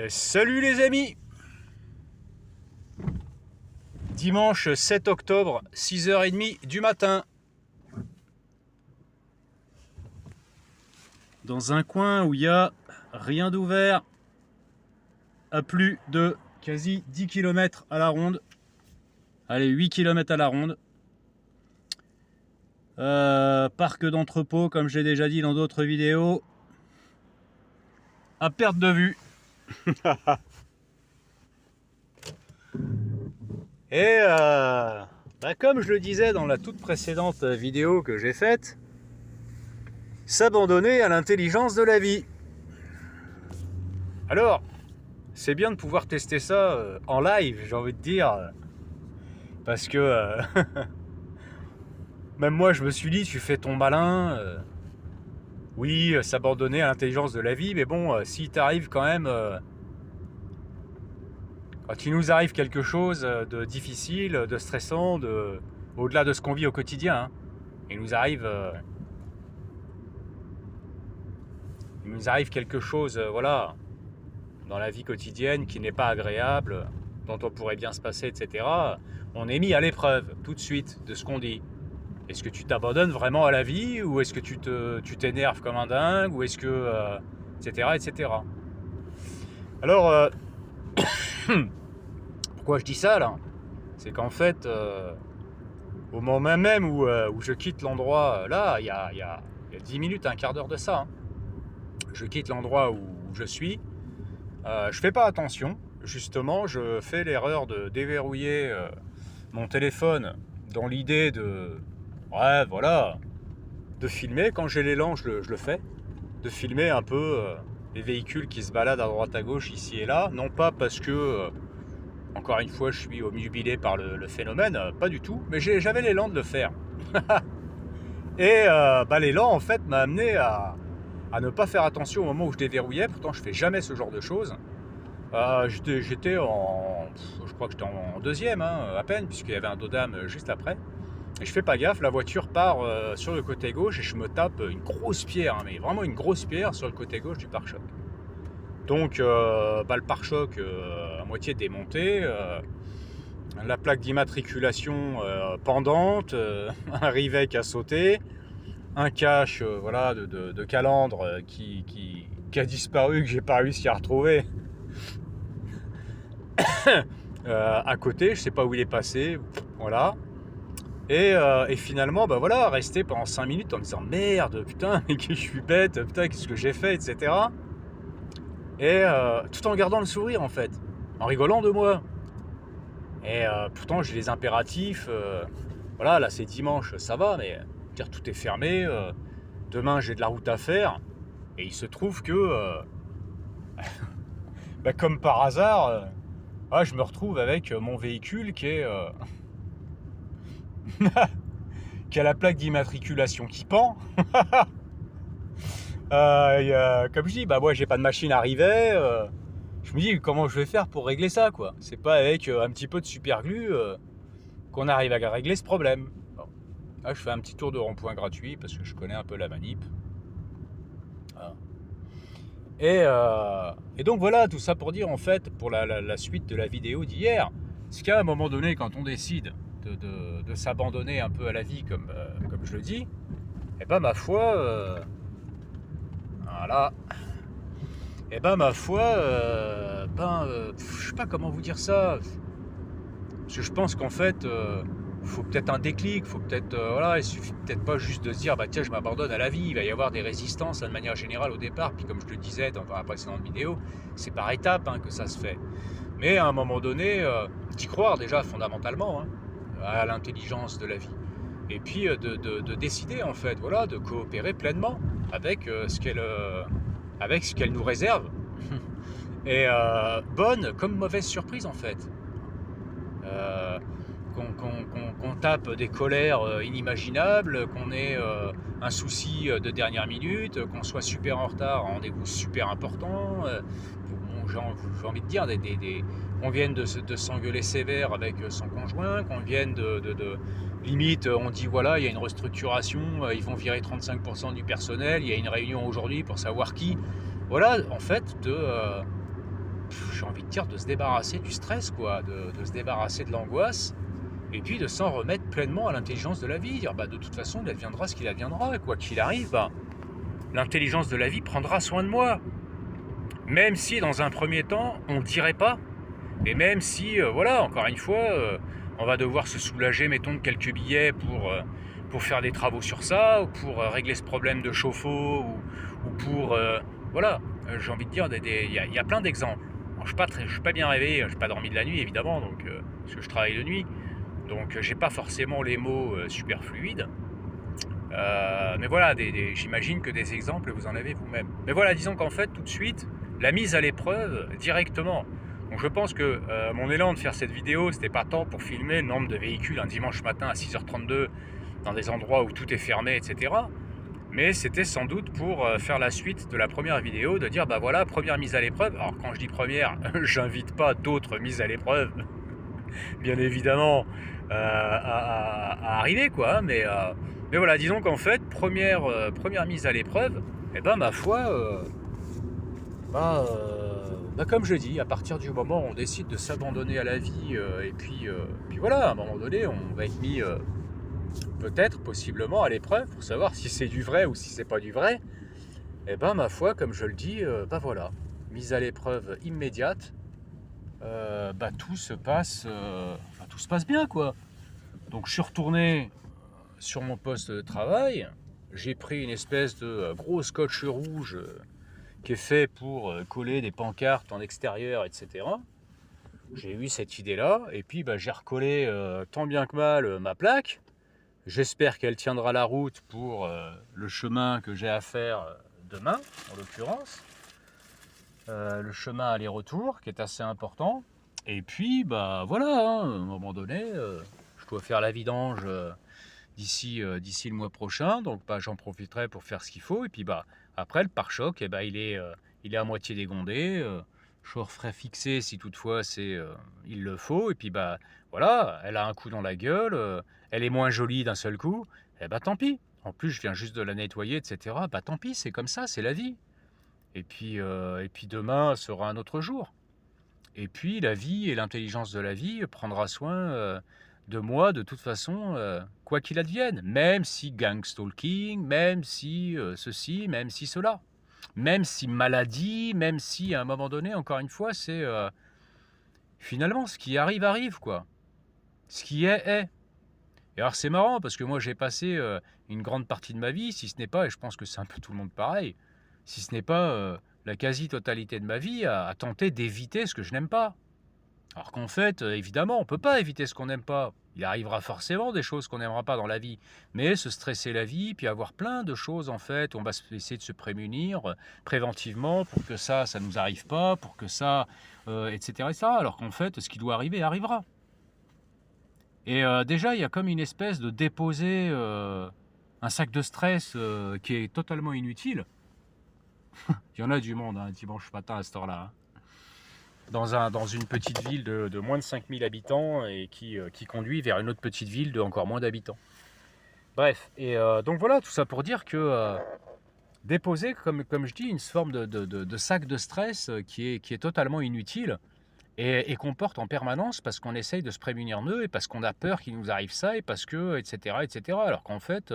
Salut les amis! Dimanche 7 octobre, 6h30 du matin. Dans un coin où il n'y a rien d'ouvert, à plus de quasi 10 km à la ronde. Allez, 8 km à la ronde. Parc d'entrepôt, comme j'ai déjà dit dans d'autres vidéos. À perte de vue. Et comme je le disais dans la toute précédente vidéo que j'ai faite, s'abandonner à l'intelligence de la vie. Alors, c'est bien de pouvoir tester ça en live, j'ai envie de dire, parce que même moi je me suis dit, tu fais ton malin, oui, s'abandonner à l'intelligence de la vie, mais bon, si t'arrive quand même, quand il nous arrive quelque chose de difficile, de stressant, au-delà de ce qu'on vit au quotidien, hein, il nous arrive quelque chose, voilà, dans la vie quotidienne qui n'est pas agréable, dont on pourrait bien se passer, etc., on est mis à l'épreuve tout de suite de ce qu'on dit. Est-ce que tu t'abandonnes vraiment à la vie, ou est-ce que tu t'énerves comme un dingue, ou est-ce que... etc., etc. Alors, pourquoi je dis ça là? C'est qu'en fait, au moment même où je quitte l'endroit, là, il y a 10 minutes, un quart d'heure de ça, hein, je quitte l'endroit où je suis, je fais pas attention, justement, je fais l'erreur de déverrouiller mon téléphone dans l'idée de, ouais, voilà, de filmer. Quand j'ai l'élan, je le fais, de filmer un peu les véhicules qui se baladent à droite à gauche, ici et là, non pas parce que, encore une fois, je suis obnubilé par le phénomène, pas du tout, mais j'avais l'élan de le faire. Et l'élan, en fait, m'a amené à ne pas faire attention au moment où je déverrouillais. Pourtant je fais jamais ce genre de choses. J'étais en... je crois que j'étais en deuxième, hein, à peine, puisqu'il y avait un dos d'âme juste après. Et je fais pas gaffe, la voiture part sur le côté gauche et je me tape une grosse pierre, hein, mais vraiment une grosse pierre sur le côté gauche du pare-choc. Donc le pare-choc à moitié démonté, la plaque d'immatriculation pendante, un Rivec à sauter, un cache voilà, de calandre qui a disparu, que j'ai pas réussi à retrouver à côté, je sais pas où il est passé, voilà. Et finalement, voilà, rester pendant 5 minutes en me disant merde, putain, mais que je suis bête, putain, qu'est-ce que j'ai fait, etc. Et tout en gardant le sourire en fait, en rigolant de moi. Et pourtant j'ai les impératifs, voilà, là c'est dimanche, ça va, mais dire tout est fermé, demain j'ai de la route à faire, et il se trouve que, comme par hasard, je me retrouve avec mon véhicule qui est qui a la plaque d'immatriculation qui pend. Comme je dis, moi j'ai pas de machine à rivet, je me dis comment je vais faire pour régler ça, quoi. C'est pas avec un petit peu de superglue qu'on arrive à régler ce problème. Bon. Là, je fais un petit tour de rond-point gratuit parce que je connais un peu la manip. Voilà. Et donc voilà, tout ça pour dire, en fait, pour la suite de la vidéo d'hier, c'est qu'à un moment donné, quand on décide de s'abandonner un peu à la vie, comme je le dis, ma foi, voilà, ma foi, je sais pas comment vous dire ça, parce que je pense qu'en fait, faut peut-être un déclic, faut peut-être, voilà, il suffit peut-être pas juste de se dire, tiens, je m'abandonne à la vie, il va y avoir des résistances de manière générale au départ, puis comme je le disais dans la précédente vidéo, c'est par étapes que ça se fait. Mais à un moment donné, d'y croire déjà fondamentalement, hein, à l'intelligence de la vie. Et puis de décider en fait, voilà, de coopérer pleinement avec ce qu'elle nous réserve. Et bonne comme mauvaise surprise en fait. Qu'on tape des colères inimaginables, qu'on ait un souci de dernière minute, qu'on soit super en retard à un rendez-vous super important, j'ai envie de dire, qu'on vienne de s'engueuler sévère avec son conjoint, qu'on vienne limite, on dit voilà, il y a une restructuration, ils vont virer 35% du personnel, il y a une réunion aujourd'hui pour savoir qui. Voilà, en fait, j'ai envie de dire, de se débarrasser du stress, quoi, de se débarrasser de l'angoisse, et puis de s'en remettre pleinement à l'intelligence de la vie. Dire, de toute façon, il adviendra ce qu'il adviendra, quoi qu'il arrive, l'intelligence de la vie prendra soin de moi. Même si, dans un premier temps, on ne le dirait pas, et même si, encore une fois, on va devoir se soulager, mettons, de quelques billets pour faire des travaux sur ça, ou pour régler ce problème de chauffe-eau, ou pour... j'ai envie de dire, il y a plein d'exemples. Alors, je ne suis pas bien réveillé, je n'ai pas dormi de la nuit, évidemment, donc, parce que je travaille de nuit, donc j'ai pas forcément les mots super fluides. Mais voilà, j'imagine que des exemples, vous en avez vous-même. Mais voilà, disons qu'en fait, tout de suite, la mise à l'épreuve directement. Donc je pense que mon élan de faire cette vidéo, c'était pas tant pour filmer le nombre de véhicules un dimanche matin à 6h32 dans des endroits où tout est fermé, etc. Mais c'était sans doute pour faire la suite de la première vidéo, de dire, voilà, première mise à l'épreuve. Alors quand je dis première, j'invite pas d'autres mises à l'épreuve, bien évidemment, à arriver, quoi. Mais voilà, disons qu'en fait, première mise à l'épreuve, ma foi... comme je dis, à partir du moment où on décide de s'abandonner à la vie, et puis voilà, à un moment donné, on va être mis peut-être, possiblement, à l'épreuve pour savoir si c'est du vrai ou si c'est pas du vrai. Ma foi, comme je le dis, voilà, mise à l'épreuve immédiate, tout se passe bien, quoi. Donc je suis retourné sur mon poste de travail, j'ai pris une espèce de gros scotch rouge qui est fait pour coller des pancartes en extérieur, etc. J'ai eu cette idée-là, et puis j'ai recollé tant bien que mal ma plaque. J'espère qu'elle tiendra la route pour le chemin que j'ai à faire demain, en l'occurrence. Le chemin aller-retour, qui est assez important. Et puis, voilà, à un moment donné, je dois faire la vidange d'ici le mois prochain, donc j'en profiterai pour faire ce qu'il faut. Et puis après, le pare-choc, il est à moitié dégondé. Je referai fixer si toutefois il le faut. Et puis voilà, elle a un coup dans la gueule, elle est moins jolie d'un seul coup. Tant pis. En plus, je viens juste de la nettoyer, etc. Tant pis, c'est comme ça, c'est la vie. Et puis demain sera un autre jour. Et puis la vie et l'intelligence de la vie prendra soin de moi de toute façon, quoi qu'il advienne. Même si gang stalking, même si ceci, même si cela. Même si maladie, même si à un moment donné, encore une fois, c'est finalement ce qui arrive, arrive, quoi. Ce qui est, est. Et alors c'est marrant parce que moi j'ai passé une grande partie de ma vie, si ce n'est pas, et je pense que c'est un peu tout le monde pareil, si ce n'est pas la quasi-totalité de ma vie à tenter d'éviter ce que je n'aime pas. Alors qu'en fait, évidemment, on ne peut pas éviter ce qu'on n'aime pas. Il arrivera forcément des choses qu'on n'aimera pas dans la vie. Mais se stresser la vie, puis avoir plein de choses en fait, on va essayer de se prémunir préventivement pour que ça ne nous arrive pas, pour que ça, etc., etc. Alors qu'en fait, ce qui doit arriver arrivera. Et déjà, il y a comme une espèce de déposer un sac de stress qui est totalement inutile. Il y en a du monde, dimanche matin à cette heure-là. Dans une petite ville de moins de 5000 habitants et qui conduit vers une autre petite ville de encore moins d'habitants. Bref, et donc voilà, tout ça pour dire que déposer, comme je dis, une forme de sac de stress qui est totalement inutile et qu'on porte en permanence parce qu'on essaye de se prémunir d'eux et parce qu'on a peur qu'il nous arrive ça et parce que, etc., etc. Alors qu'en fait,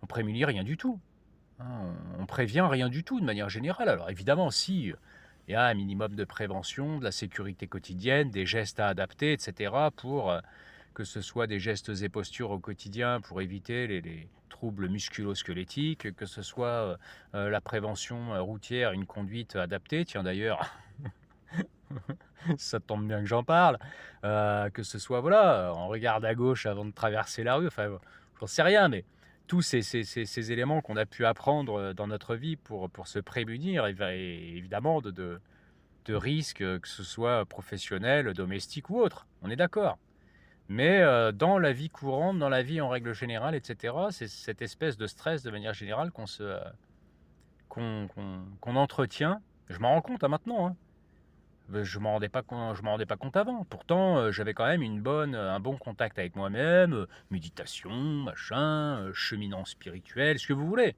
on prémunit rien du tout. On prévient rien du tout de manière générale. Alors évidemment, si il y a un minimum de prévention, de la sécurité quotidienne, des gestes à adapter, etc., pour que ce soit des gestes et postures au quotidien pour éviter les troubles musculo-squelettiques, que ce soit la prévention routière, une conduite adaptée. Tiens d'ailleurs, ça tombe bien que j'en parle, que ce soit, voilà, on regarde à gauche avant de traverser la rue, enfin, j'en sais rien, mais tous ces éléments qu'on a pu apprendre dans notre vie pour se prémunir, et évidemment, de risques, que ce soit professionnel, domestique ou autre, on est d'accord. Mais dans la vie courante, dans la vie en règle générale, etc., c'est cette espèce de stress de manière générale qu'on entretient. Je m'en rends compte maintenant, hein. Je m'en rendais pas compte avant. Pourtant, j'avais quand même un bon contact avec moi-même, méditation, machin, cheminant spirituel, ce que vous voulez.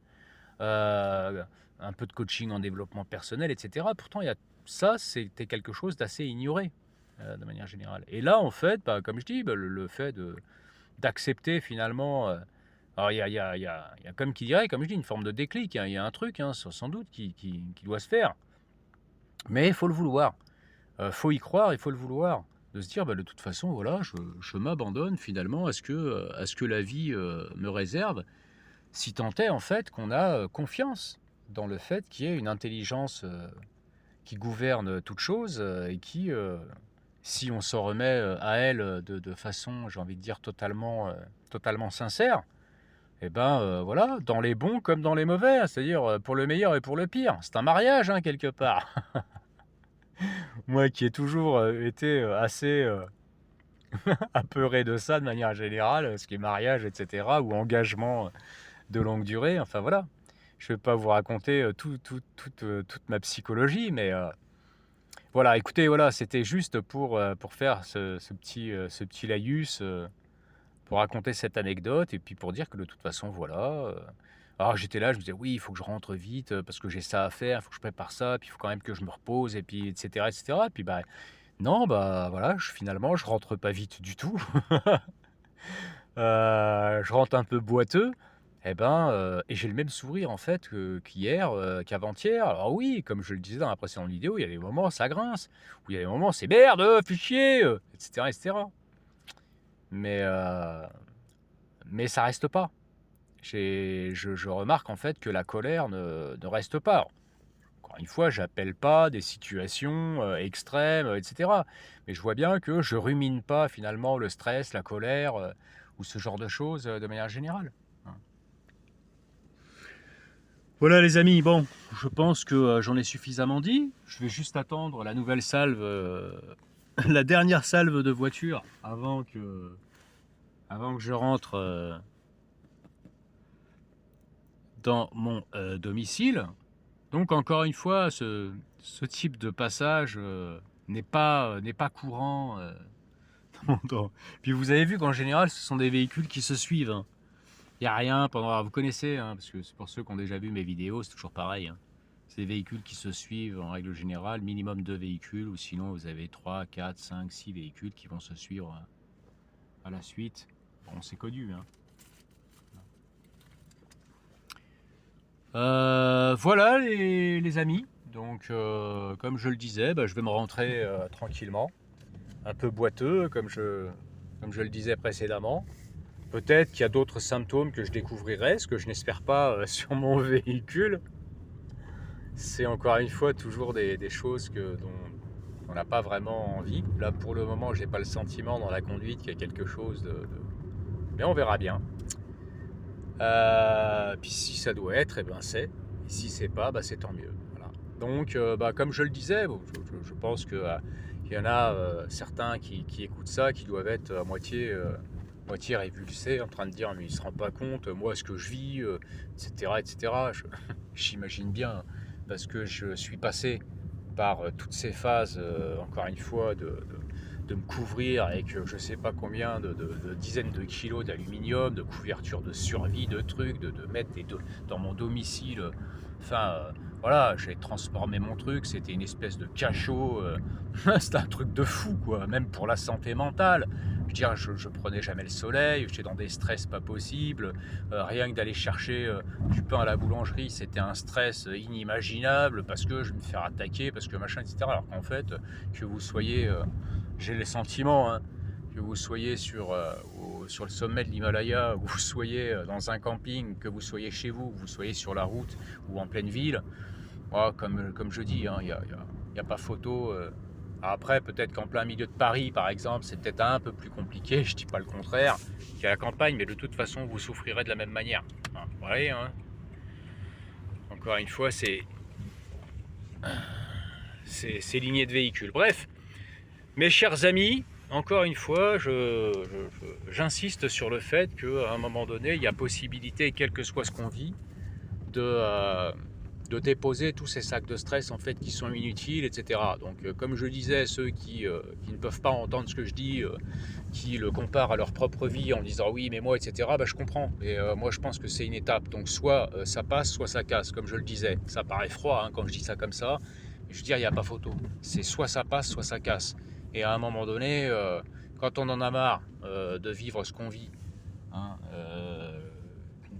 un peu de coaching en développement personnel, etc. Pourtant, ça, c'était quelque chose d'assez ignoré de manière générale. Et là, en fait, comme je dis, le fait d'accepter finalement... alors, il y a comme qui dirait, comme je dis, une forme de déclic. Il y a un truc, sans doute, qui doit se faire. Mais il faut le vouloir. Faut y croire, il faut le vouloir. De se dire, de toute façon, voilà, je m'abandonne finalement à ce que la vie me réserve, si tant est en fait qu'on a confiance dans le fait qu'il y ait une intelligence qui gouverne toute chose et qui, si on s'en remet à elle de façon, j'ai envie de dire, totalement sincère, et voilà, dans les bons comme dans les mauvais, c'est-à-dire pour le meilleur et pour le pire. C'est un mariage, quelque part. Moi qui ai toujours été assez apeuré de ça de manière générale, ce qui est mariage, etc., ou engagement de longue durée, enfin voilà. Je ne vais pas vous raconter toute ma psychologie, mais voilà, écoutez, voilà, c'était juste pour faire ce petit laïus, pour raconter cette anecdote, et puis pour dire que de toute façon, voilà. Alors j'étais là, je me disais, oui, il faut que je rentre vite, parce que j'ai ça à faire, il faut que je prépare ça, puis il faut quand même que je me repose, et puis etc. etc. Puis non, voilà, finalement, je rentre pas vite du tout. Je rentre un peu boiteux. Et j'ai le même sourire en fait qu'hier, qu'avant-hier. Alors oui, comme je le disais dans la précédente vidéo, il y a des moments ça grince, ou il y a des moments c'est merde, fais chier, etc., etc. Mais ça reste pas. Je remarque en fait que la colère ne reste pas. Alors, encore une fois, j'appelle pas des situations extrêmes, etc. Mais je vois bien que je rumine pas finalement le stress, la colère ou ce genre de choses de manière générale. Voilà les amis, bon, je pense que j'en ai suffisamment dit. Je vais juste attendre la nouvelle salve, la dernière salve de voiture avant que je rentre dans mon domicile. Donc encore une fois, ce type de passage n'est pas courant. Puis vous avez vu qu'en général, ce sont des véhicules qui se suivent. Il n'y a rien pendant... Alors, vous connaissez, parce que c'est pour ceux qui ont déjà vu mes vidéos, c'est toujours pareil. C'est des véhicules qui se suivent en règle générale, minimum 2 véhicules, ou sinon vous avez 3, 4, 5, 6 véhicules qui vont se suivre à la suite. Bon, c'est connu. Voilà les amis. Donc, comme je le disais, je vais me rentrer tranquillement. Un peu boiteux, comme je le disais précédemment. Peut-être qu'il y a d'autres symptômes que je découvrirai, ce que je n'espère pas sur mon véhicule. C'est encore une fois toujours des choses dont on n'a pas vraiment envie. Là, pour le moment, j'ai pas le sentiment dans la conduite qu'il y a quelque chose mais on verra bien. Puis si ça doit être, c'est. Et si c'est pas, c'est tant mieux. Voilà. Donc, comme je le disais, je pense que il y en a certains qui écoutent ça, qui doivent être à moitié révulsés, en train de dire mais il se rend pas compte, moi ce que je vis, etc. etc. J'imagine bien, parce que je suis passé par toutes ces phases, encore une fois, de me couvrir avec je sais pas combien de dizaines de kilos d'aluminium, de couverture de survie, de trucs, de mettre dans mon domicile. Enfin, voilà, j'ai transformé mon truc, c'était une espèce de cachot. C'était un truc de fou, quoi, même pour la santé mentale. Je veux dire, je prenais jamais le soleil, j'étais dans des stress pas possibles. Rien que d'aller chercher du pain à la boulangerie, c'était un stress inimaginable parce que je vais me faire attaquer, parce que machin, etc. Alors qu'en fait, que vous soyez, j'ai les sentiments, que vous soyez sur le sommet de l'Himalaya, ou vous soyez dans un camping, que vous soyez chez vous, que vous soyez sur la route ou en pleine ville, moi, comme je dis, il n'y a pas photo. Après, peut-être qu'en plein milieu de Paris, par exemple, c'est peut-être un peu plus compliqué, je ne dis pas le contraire, qu'à la campagne, mais de toute façon, vous souffrirez de la même manière. Vous voyez, encore une fois, c'est lignées de véhicules. Bref, mes chers amis, encore une fois, j'insiste sur le fait qu'à un moment donné, il y a possibilité, quel que soit ce qu'on vit, de de déposer tous ces sacs de stress en fait qui sont inutiles, etc. Donc comme je disais, ceux qui ne peuvent pas entendre ce que je dis, qui le comparent à leur propre vie en disant oui mais moi, etc., bah, je comprends. Et moi je pense que c'est une étape, donc soit ça passe, soit ça casse, comme je le disais. Ça paraît froid hein, quand je dis ça comme ça, mais je veux dire, il n'y a pas photo. C'est soit ça passe, soit ça casse. Et à un moment donné, quand on en a marre de vivre ce qu'on vit, hein,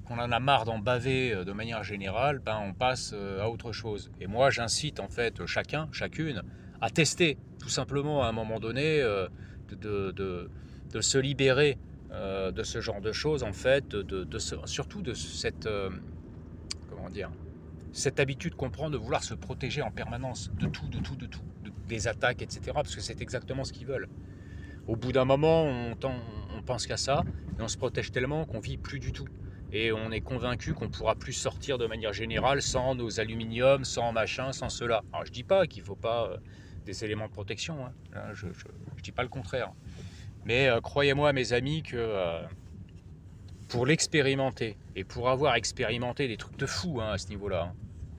qu'on en a marre d'en baver de manière générale, ben on passe à autre chose. Et moi, j'incite en fait chacune, à tester, tout simplement à un moment donné, de se libérer de ce genre de choses, en fait, surtout de cette, comment dire, cette habitude qu'on prend de vouloir se protéger en permanence de tout, des attaques, etc. Parce que c'est exactement ce qu'ils veulent. Au bout d'un moment, on pense qu'à ça, et on se protège tellement qu'on vit plus du tout. Et on est convaincu qu'on ne pourra plus sortir de manière générale sans nos aluminiums, sans machin, sans cela. Alors je dis pas qu'il ne faut pas des éléments de protection, hein. Je dis pas le contraire. Mais croyez-moi mes amis que pour l'expérimenter, et pour avoir expérimenté des trucs de fou hein, à ce niveau-là, hein,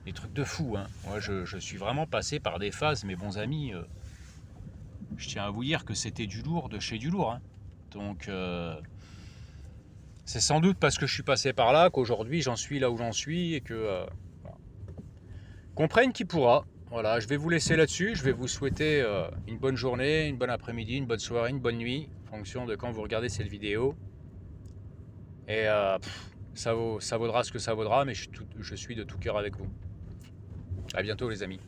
des trucs de fou, hein. Moi je suis vraiment passé par des phases, mes bons amis, je tiens à vous dire que c'était du lourd de chez du lourd, hein. Donc c'est sans doute parce que je suis passé par là qu'aujourd'hui j'en suis là où j'en suis et que voilà. Comprenne qui pourra. Voilà, je vais vous laisser là-dessus. Je vais vous souhaiter une bonne journée, une bonne après-midi, une bonne soirée, une bonne nuit, en fonction de quand vous regardez cette vidéo. Et ça vaudra ce que ça vaudra, mais je suis de tout cœur avec vous. À bientôt les amis.